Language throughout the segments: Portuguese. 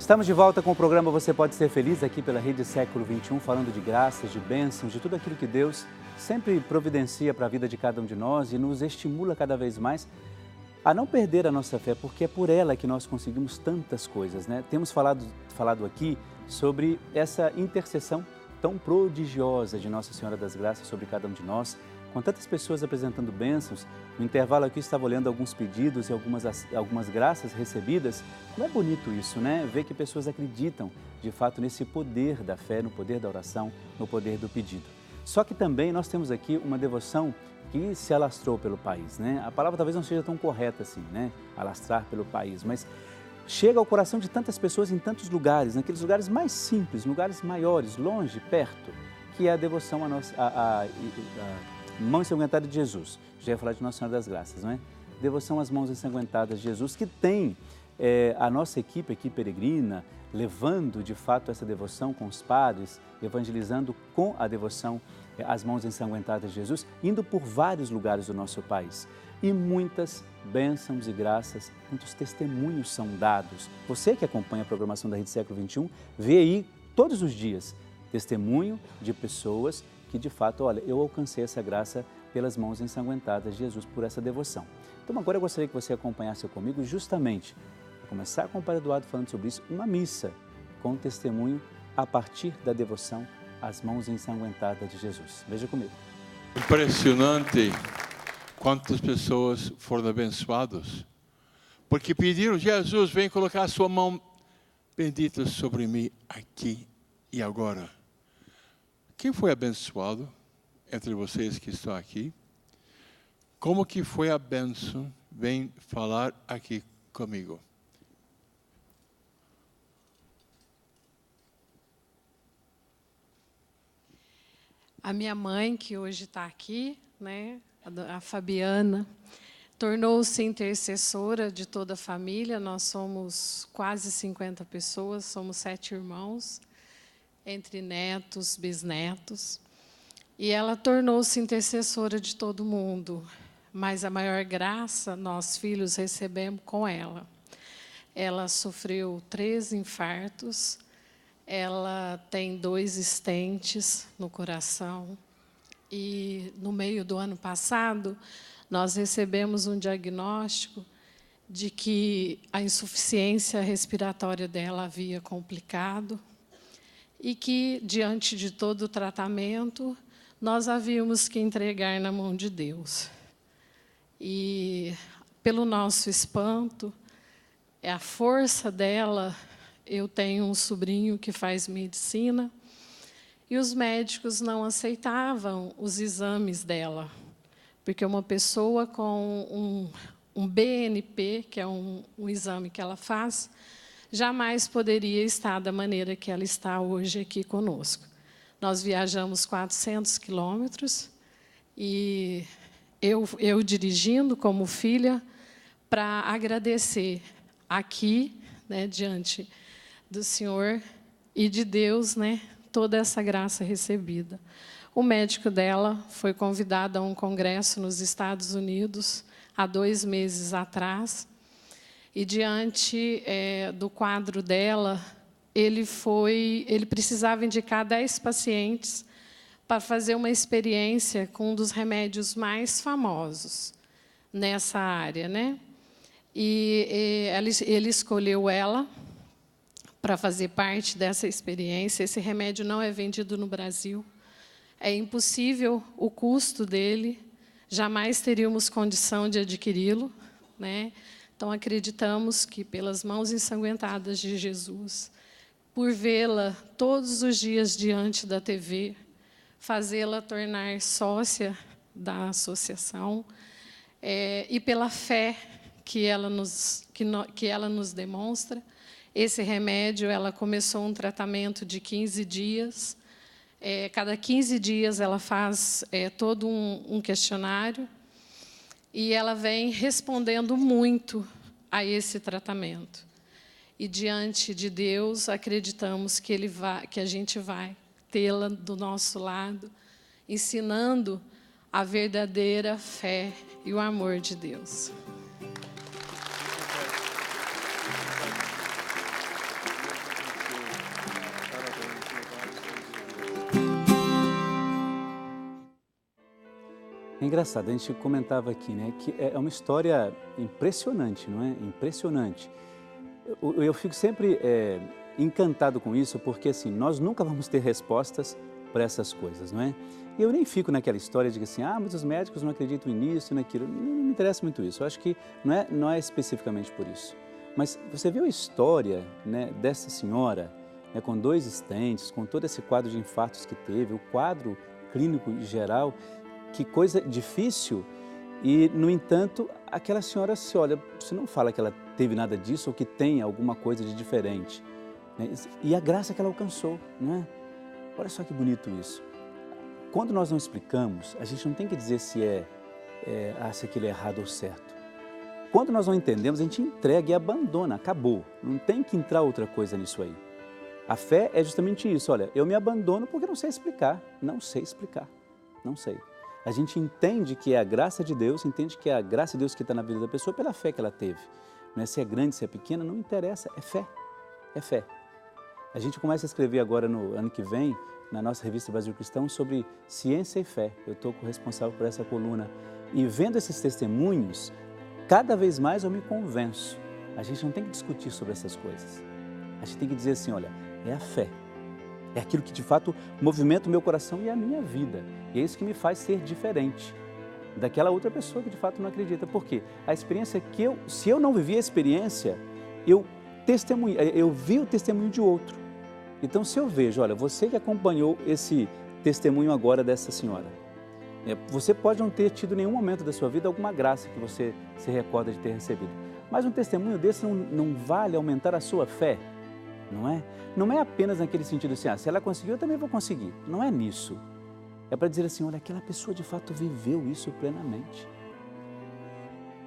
Estamos de volta com o programa Você Pode Ser Feliz, aqui pela Rede Século XXI, falando de graças, de bênçãos, de tudo aquilo que Deus sempre providencia para a vida de cada um de nós e nos estimula cada vez mais a não perder a nossa fé, porque é por ela que nós conseguimos tantas coisas, né? Temos falado aqui sobre essa intercessão tão prodigiosa de Nossa Senhora das Graças sobre cada um de nós, com tantas pessoas apresentando bênçãos. No intervalo aqui estava olhando alguns pedidos e algumas graças recebidas. Como é bonito isso, né? Ver que pessoas acreditam, de fato, nesse poder da fé, no poder da oração, no poder do pedido. Só que também nós temos aqui uma devoção que se alastrou pelo país, né? A palavra talvez não seja tão correta assim, né? Alastrar pelo país, mas chega ao coração de tantas pessoas em tantos lugares, naqueles lugares mais simples, lugares maiores, longe, perto, que é a devoção à mão ensanguentada de Jesus. Já ia falar de Nossa Senhora das Graças, não é? Devoção às mãos ensanguentadas de Jesus, que tem a nossa equipe aqui peregrina, levando de fato essa devoção com os padres, evangelizando com a devoção às mãos ensanguentadas de Jesus, indo por vários lugares do nosso país. E muitas bênçãos e graças, muitos testemunhos são dados. Você que acompanha a programação da Rede Século XXI, vê aí todos os dias testemunho de pessoas que de fato, olha, eu alcancei essa graça pelas mãos ensanguentadas de Jesus, por essa devoção. Então agora eu gostaria que você acompanhasse comigo justamente, para começar com o Padre Eduardo falando sobre isso, uma missa com testemunho a partir da devoção às mãos ensanguentadas de Jesus. Veja comigo. Impressionante quantas pessoas foram abençoadas, porque pediram, Jesus, vem colocar a sua mão bendita sobre mim aqui e agora. Quem foi abençoado entre vocês que estão aqui? Como que foi a bênção? Vem falar aqui comigo. A minha mãe, que hoje está aqui, né, a Fabiana, tornou-se intercessora de toda a família. Nós somos quase 50 pessoas, somos 7 irmãos, entre netos, bisnetos. E ela tornou-se intercessora de todo mundo, mas a maior graça nós, filhos, recebemos com ela. Ela sofreu 3 infartos, ela tem 2 stents no coração. E no meio do ano passado, nós recebemos um diagnóstico de que a insuficiência respiratória dela havia complicado e que, diante de todo o tratamento, nós havíamos que entregar na mão de Deus. E, pelo nosso espanto, a força dela, eu tenho um sobrinho que faz medicina, e os médicos não aceitavam os exames dela, porque uma pessoa com um BNP, que é um exame que ela faz, jamais poderia estar da maneira que ela está hoje aqui conosco. Nós viajamos 400 quilômetros, e eu dirigindo como filha, para agradecer aqui, né, diante do Senhor e de Deus, né, toda essa graça recebida. O médico dela foi convidado a um congresso nos Estados Unidos há 2 meses atrás, e diante do quadro dela, ele precisava indicar 10 pacientes para fazer uma experiência com um dos remédios mais famosos nessa área, né? E ele escolheu ela para fazer parte dessa experiência. Esse remédio não é vendido no Brasil. É impossível o custo dele, jamais teríamos condição de adquiri-lo, né? Então, acreditamos que, pelas mãos ensanguentadas de Jesus, por vê-la todos os dias diante da TV, fazê-la tornar sócia da associação, e pela fé que ela nos demonstra, esse remédio, ela começou um tratamento de 15 dias. Cada 15 dias ela faz todo um questionário, e ela vem respondendo muito a esse tratamento. E, diante de Deus, acreditamos que a gente vai tê-la do nosso lado, ensinando a verdadeira fé e o amor de Deus. É engraçado, a gente comentava aqui, né, que é uma história impressionante, não é? Impressionante. Eu fico sempre encantado com isso, porque assim, nós nunca vamos ter respostas para essas coisas, não é? E eu nem fico naquela história de que assim, mas os médicos não acreditam nisso, naquilo. Não me interessa muito isso. Eu acho que não é especificamente por isso. Mas você viu a história, né, dessa senhora, né, com 2 stents, com todo esse quadro de infartos que teve, o quadro clínico geral, que coisa difícil. E, no entanto, aquela senhora se olha, você não fala que ela teve nada disso ou que tem alguma coisa de diferente, né? E a graça que ela alcançou, não é? Olha só que bonito isso. Quando nós não explicamos, a gente não tem que dizer se se aquilo é errado ou certo. Quando nós não entendemos, a gente entrega e abandona, acabou. Não tem que entrar outra coisa nisso aí. A fé é justamente isso, olha, eu me abandono porque não sei explicar, não sei. A gente entende que é a graça de Deus, entende que é a graça de Deus que está na vida da pessoa pela fé que ela teve. Não é se é grande, se é pequena, não interessa, é fé, é fé. A gente começa a escrever agora no ano que vem, na nossa revista Brasil Cristão, sobre ciência e fé. Eu estou responsável por essa coluna. E vendo esses testemunhos, cada vez mais eu me convenço. A gente não tem que discutir sobre essas coisas. A gente tem que dizer assim, olha, é a fé. É aquilo que de fato movimenta o meu coração e a minha vida. E é isso que me faz ser diferente daquela outra pessoa que de fato não acredita. Por quê? A experiência se eu não vivi a experiência, eu vi o testemunho de outro. Então, se eu vejo, olha, você que acompanhou esse testemunho agora dessa senhora, você pode não ter tido em nenhum momento da sua vida alguma graça que você se recorda de ter recebido. Mas um testemunho desse não vale aumentar a sua fé, não é? Não é apenas naquele sentido assim, se ela conseguiu, eu também vou conseguir. Não é nisso. É para dizer assim, olha, aquela pessoa de fato viveu isso plenamente.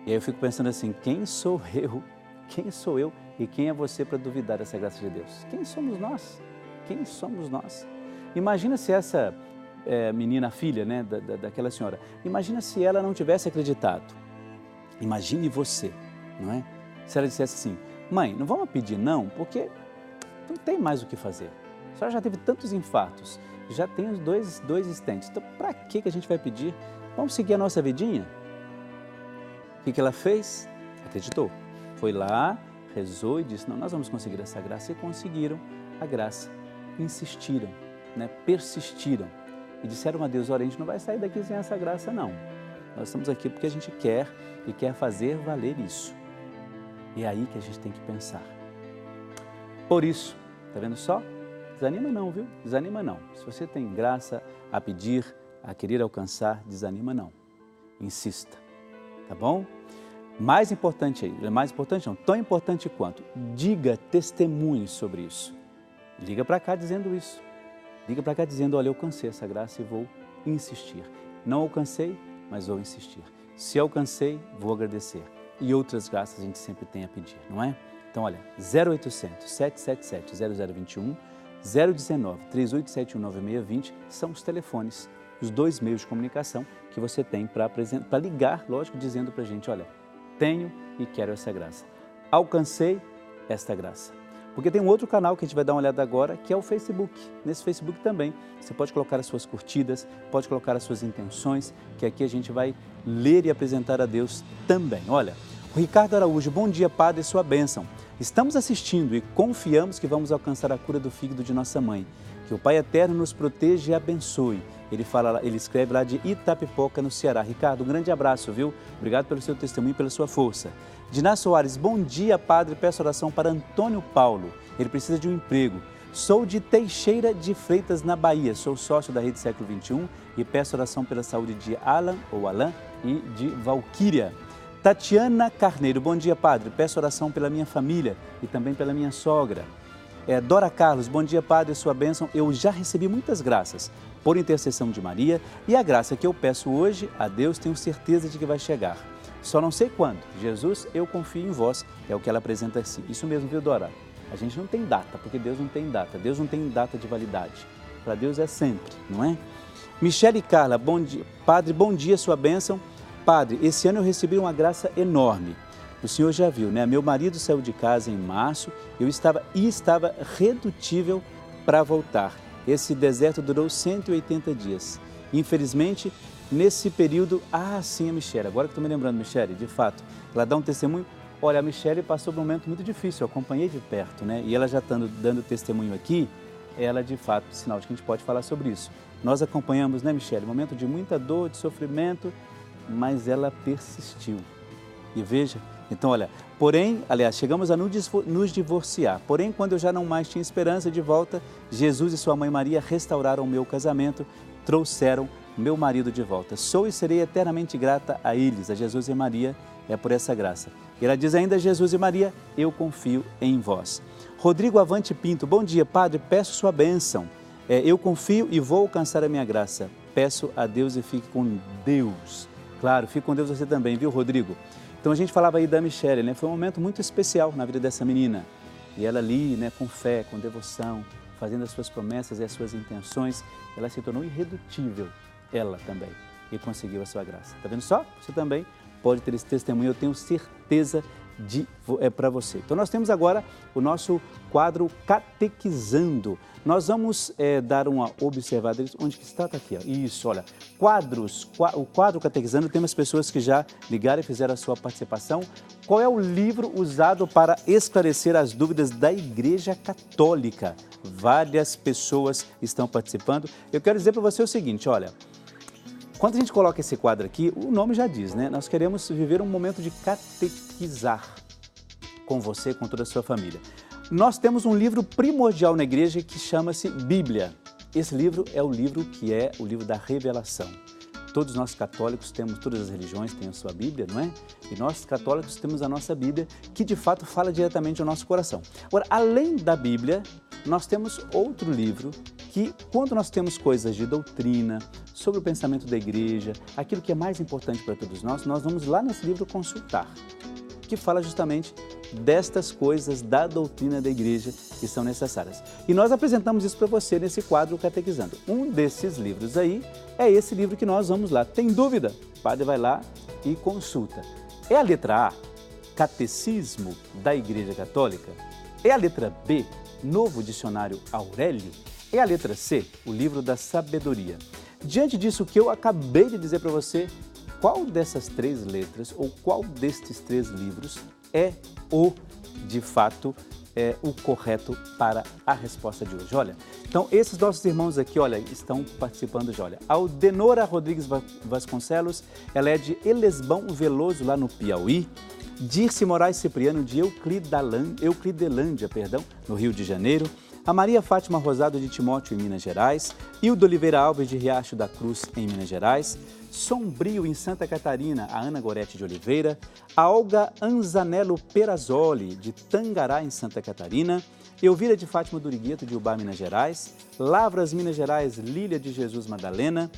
E aí eu fico pensando assim, quem sou eu? Quem sou eu e quem é você para duvidar dessa graça de Deus? Quem somos nós? Quem somos nós? Imagina se essa menina, a filha, né, daquela senhora, imagina se ela não tivesse acreditado. Imagine você, não é? Se ela dissesse assim, mãe, não vamos pedir não, porque não tem mais o que fazer. A senhora já teve tantos infartos, já tem os dois stents, então para que a gente vai pedir? Vamos seguir a nossa vidinha? O que ela fez? Acreditou. Foi lá, rezou e disse, não, nós vamos conseguir essa graça. E conseguiram a graça. Insistiram, né? Persistiram. E disseram a Deus, olha, a gente não vai sair daqui sem essa graça, não. Nós estamos aqui porque a gente quer e quer fazer valer isso. E é aí que a gente tem que pensar. Por isso, tá vendo só? Desanima não, viu? Desanima não. Se você tem graça a pedir, a querer alcançar, desanima não. Insista, tá bom? Mais importante não, tão importante quanto, diga testemunhos sobre isso. Liga para cá dizendo isso. Liga para cá dizendo, olha, eu alcancei essa graça e vou insistir. Não alcancei, mas vou insistir. Se alcancei, vou agradecer. E outras graças a gente sempre tem a pedir, não é? Então, olha, 0800 777 0021, 019 3871 9620 são os telefones, os 2 meios de comunicação que você tem para ligar, lógico, dizendo para a gente, olha, tenho e quero essa graça. Alcancei esta graça. Porque tem um outro canal que a gente vai dar uma olhada agora, que é o Facebook. Nesse Facebook também, você pode colocar as suas curtidas, pode colocar as suas intenções, que aqui a gente vai ler e apresentar a Deus também. Olha, o Ricardo Araújo, bom dia, Padre, sua bênção. Estamos assistindo e confiamos que vamos alcançar a cura do fígado de nossa mãe. Que o Pai Eterno nos proteja e abençoe. Ele escreve lá de Itapipoca, no Ceará. Ricardo, um grande abraço, viu? Obrigado pelo seu testemunho e pela sua força. Diná Soares, bom dia, Padre. Peço oração para Antônio Paulo. Ele precisa de um emprego. Sou de Teixeira de Freitas, na Bahia. Sou sócio da Rede Século XXI e peço oração pela saúde de Alan e de Valquíria. Tatiana Carneiro, bom dia, Padre. Peço oração pela minha família e também pela minha sogra. Dora Carlos, bom dia, Padre, sua bênção. Eu já recebi muitas graças por intercessão de Maria e a graça que eu peço hoje a Deus tenho certeza de que vai chegar. Só não sei quando. Jesus, eu confio em vós, é o que ela apresenta assim. Isso mesmo, viu, Dora? A gente não tem data, porque Deus não tem data. Deus não tem data de validade. Para Deus é sempre, não é? Michele Carla, bom dia. Padre, bom dia, sua bênção. Padre, esse ano eu recebi uma graça enorme. O senhor já viu, né? Meu marido saiu de casa em março, eu estava redutível para voltar. Esse deserto durou 180 dias. Infelizmente, nesse período... Ah, sim, a Michele, agora que estou me lembrando, Michele, de fato, ela dá um testemunho. Olha, a Michele passou por um momento muito difícil, eu acompanhei de perto, né? E ela já dando testemunho aqui, ela de fato, sinal de que a gente pode falar sobre isso. Nós acompanhamos, né, Michele, um momento de muita dor, de sofrimento, mas ela persistiu. E veja, então olha, porém, aliás, chegamos a nos divorciar, porém quando eu já não mais tinha esperança de volta, Jesus e sua mãe Maria restauraram o meu casamento, trouxeram meu marido de volta. Sou e serei eternamente grata a eles, a Jesus e Maria, é por essa graça. E ela diz ainda, Jesus e Maria, eu confio em vós. Rodrigo Avante Pinto, bom dia, Padre, peço sua bênção. Eu confio e vou alcançar a minha graça. Peço a Deus e fique com Deus. Claro, fique com Deus você também, viu, Rodrigo? Então a gente falava aí da Michele, né? Foi um momento muito especial na vida dessa menina. E ela ali, né, com fé, com devoção, fazendo as suas promessas e as suas intenções, ela se tornou irredutível, ela também, e conseguiu a sua graça. Tá vendo só? Você também pode ter esse testemunho, eu tenho certeza para você. Então nós temos agora o nosso quadro Catequizando. Nós vamos dar uma observada. Onde que está? Tá aqui, ó. Isso, olha. O quadro Catequizando, temos pessoas que já ligaram e fizeram a sua participação. Qual é o livro usado para esclarecer as dúvidas da Igreja Católica? Várias pessoas estão participando. Eu quero dizer para você o seguinte, olha. Quando a gente coloca esse quadro aqui, o nome já diz, né? Nós queremos viver um momento de catequizar com você, com toda a sua família. Nós temos um livro primordial na igreja que chama-se Bíblia. Esse livro é o livro que é o livro da revelação. Todos nós católicos temos, todas as religiões têm a sua Bíblia, não é? E nós católicos temos a nossa Bíblia, que de fato fala diretamente ao nosso coração. Agora, além da Bíblia, nós temos outro livro que, quando nós temos coisas de doutrina, sobre o pensamento da igreja, aquilo que é mais importante para todos nós vamos lá nesse livro consultar, que fala justamente destas coisas da doutrina da igreja que são necessárias. E nós apresentamos isso para você nesse quadro Catequizando. Um desses livros aí é esse livro que nós vamos lá. Tem dúvida? O padre vai lá e consulta. É a letra A, Catecismo da Igreja Católica? É a letra B, Novo Dicionário Aurélio? É a letra C, o Livro da Sabedoria? Diante disso que eu acabei de dizer para você, qual dessas três letras ou qual destes três livros é de fato, o correto para a resposta de hoje? Olha, então esses nossos irmãos aqui, olha, estão participando já, olha. A Aldenora Rodrigues Vasconcelos, ela é de Elesbão Veloso, lá no Piauí. Dirce Moraes Cipriano, de Euclidelândia, no Rio de Janeiro. A Maria Fátima Rosado de Timóteo, em Minas Gerais. Hildo Oliveira Alves, de Riacho da Cruz, em Minas Gerais. Sombrio, em Santa Catarina, a Ana Gorete de Oliveira. A Olga Anzanello Perazzoli, de Tangará, em Santa Catarina. Elvira de Fátima Durigueto, de Ubá, Minas Gerais. Lavras, Minas Gerais, Lília de Jesus Madalena.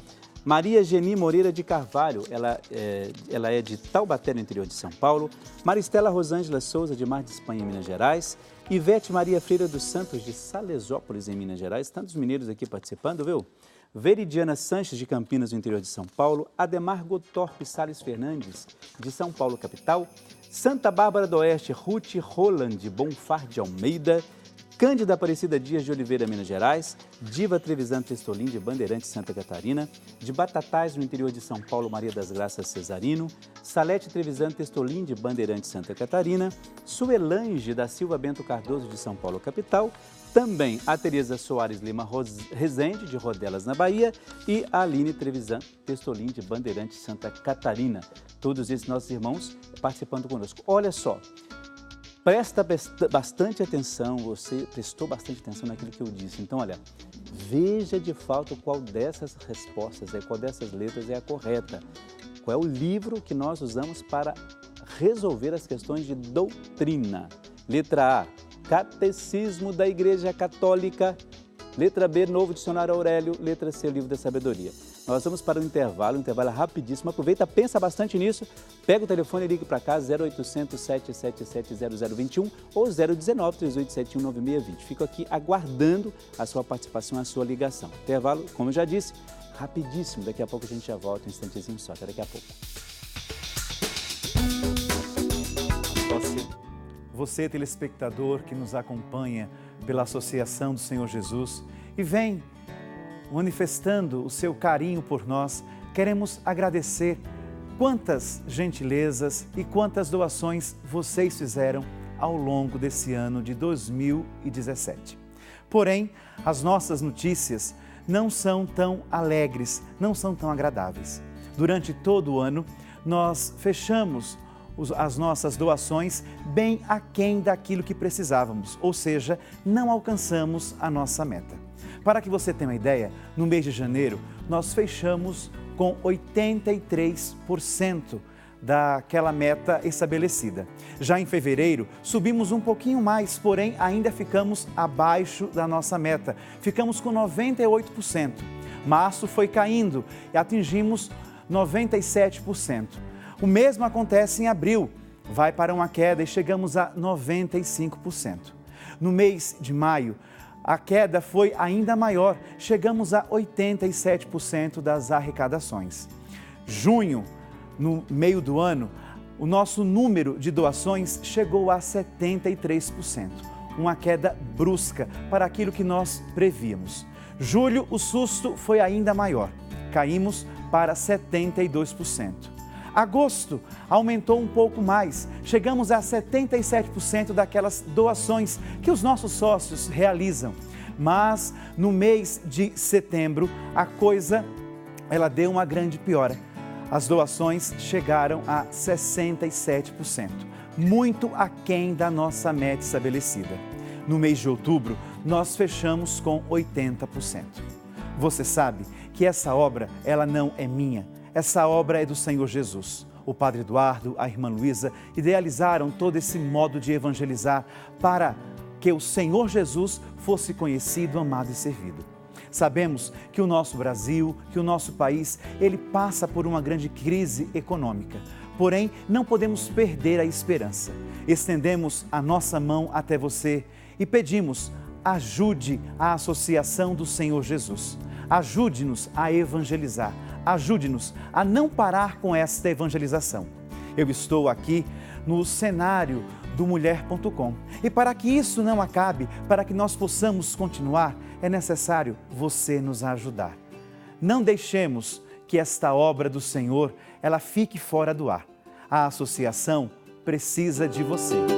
Maria Geni Moreira de Carvalho, ela é de Taubaté, no interior de São Paulo. Maristela Rosângela Souza, de Mar de Espanha, em Minas Gerais. Ivete Maria Freira dos Santos, de Salesópolis, em Minas Gerais. Tantos mineiros aqui participando, viu? Veridiana Sanches, de Campinas, no interior de São Paulo. Ademar Gotorp Salles Fernandes, de São Paulo, capital. Santa Bárbara do Oeste, Ruth Roland de Bonfar de Almeida. Cândida Aparecida Dias de Oliveira, Minas Gerais. Diva Trevisan Testolim, de Bandeirantes, Santa Catarina. De Batatais, no interior de São Paulo, Maria das Graças Cesarino. Salete Trevisan Testolim, de Bandeirantes, Santa Catarina. Suelange da Silva Bento Cardoso, de São Paulo, capital. Também a Tereza Soares Lima Rezende, de Rodelas, na Bahia. E a Aline Trevisan Testolim, de Bandeirantes, Santa Catarina. Todos esses nossos irmãos participando conosco. Olha só. Presta bastante atenção, você prestou bastante atenção naquilo que eu disse. Então, olha, veja de fato qual dessas respostas, qual dessas letras é a correta. Qual é o livro que nós usamos para resolver as questões de doutrina. Letra A, Catecismo da Igreja Católica. Letra B, Novo Dicionário Aurélio. Letra C, o Livro da Sabedoria. Nós vamos para um intervalo rapidíssimo. Aproveita, pensa bastante nisso. Pega o telefone e ligue para cá, 0800 777 0021 ou 019 3871 9620. Fico aqui aguardando a sua participação, a sua ligação. Intervalo, como eu já disse, rapidíssimo. Daqui a pouco a gente já volta, um instantezinho só. Até daqui a pouco. Você, telespectador que nos acompanha pela Associação do Senhor Jesus e vem manifestando o seu carinho por nós, queremos agradecer quantas gentilezas e quantas doações vocês fizeram ao longo desse ano de 2017. Porém, as nossas notícias não são tão alegres, não são tão agradáveis. Durante todo o ano, nós fechamos as nossas doações bem aquém daquilo que precisávamos, ou seja, não alcançamos a nossa meta. Para que você tenha uma ideia, no mês de janeiro, nós fechamos com 83% daquela meta estabelecida. Já em fevereiro, subimos um pouquinho mais, porém ainda ficamos abaixo da nossa meta. Ficamos com 98%. Março foi caindo e atingimos 97%. O mesmo acontece em abril, vai para uma queda e chegamos a 95%. No mês de maio, a queda foi ainda maior, chegamos a 87% das arrecadações. Junho, no meio do ano, o nosso número de doações chegou a 73%, uma queda brusca para aquilo que nós prevíamos. Julho, o susto foi ainda maior, caímos para 72%. Agosto aumentou um pouco mais, chegamos a 77% daquelas doações que os nossos sócios realizam. Mas no mês de setembro, a coisa deu uma grande piora. As doações chegaram a 67%, muito aquém da nossa meta estabelecida. No mês de outubro, nós fechamos com 80%. Você sabe que essa obra, ela não é minha. Essa obra é do Senhor Jesus. O Padre Eduardo, a Irmã Luísa, idealizaram todo esse modo de evangelizar para que o Senhor Jesus fosse conhecido, amado e servido. Sabemos que o nosso Brasil, que o nosso país, ele passa por uma grande crise econômica. Porém, não podemos perder a esperança. Estendemos a nossa mão até você e pedimos, ajude a Associação do Senhor Jesus. Ajude-nos a evangelizar. Ajude-nos a não parar com esta evangelização. Eu estou aqui no cenário do Mulher.com. E para que isso não acabe, para que nós possamos continuar, é necessário você nos ajudar. Não deixemos que esta obra do Senhor, ela fique fora do ar. A associação precisa de você.